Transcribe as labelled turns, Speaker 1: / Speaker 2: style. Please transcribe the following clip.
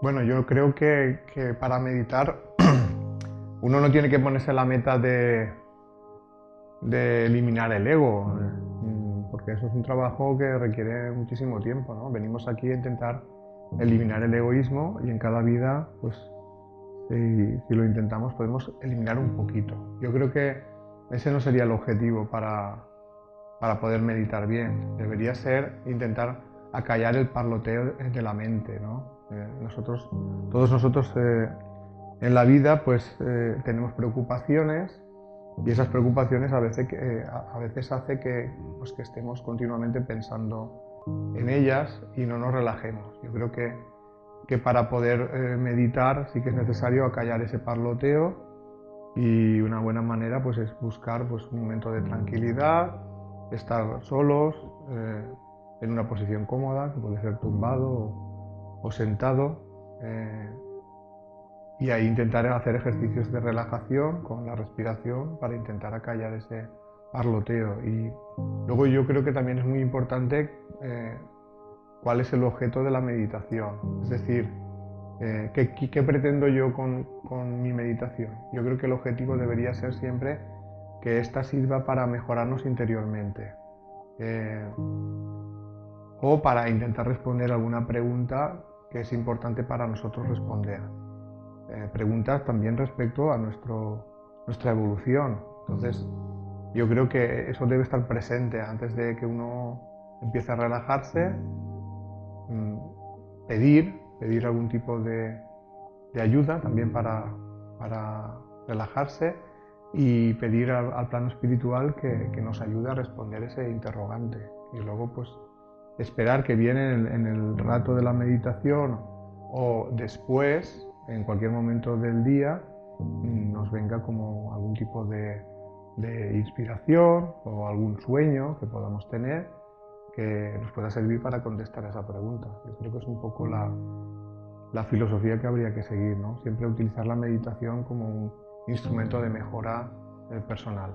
Speaker 1: Bueno, yo creo que para meditar uno no tiene que ponerse la meta de eliminar el ego, porque eso es un trabajo que requiere muchísimo tiempo, ¿no? Venimos aquí a intentar eliminar el egoísmo y en cada vida, pues si lo intentamos, podemos eliminar un poquito. Yo creo que ese no sería el objetivo para poder meditar bien. Debería ser intentar acallar el parloteo de la mente, ¿no? Todos nosotros en la vida pues tenemos preocupaciones y esas preocupaciones a veces hace pues, que estemos continuamente pensando en ellas y no nos relajemos. Yo creo que para poder meditar sí que es necesario acallar ese parloteo y una buena manera pues, es buscar pues, un momento de tranquilidad, estar solos, en una posición cómoda, que puede ser tumbado o sentado, y ahí intentar hacer ejercicios de relajación con la respiración para intentar acallar ese parloteo. Y luego yo creo que también es muy importante cuál es el objeto de la meditación, es decir, ¿qué pretendo yo con mi meditación? Yo creo que el objetivo debería ser siempre que ésta sirva para mejorarnos interiormente eh, o para intentar responder alguna pregunta que es importante para nosotros responder. Preguntas también respecto a nuestra evolución. Entonces, yo creo que eso debe estar presente antes de que uno empiece a relajarse, pedir algún tipo de ayuda también para relajarse y pedir al plano espiritual que nos ayude a responder ese interrogante. Y luego pues esperar que viene en el rato de la meditación o después, en cualquier momento del día, nos venga como algún tipo de inspiración o algún sueño que podamos tener que nos pueda servir para contestar a esa pregunta. Yo creo que es un poco la filosofía que habría que seguir, ¿no? Siempre utilizar la meditación como un instrumento de mejora personal.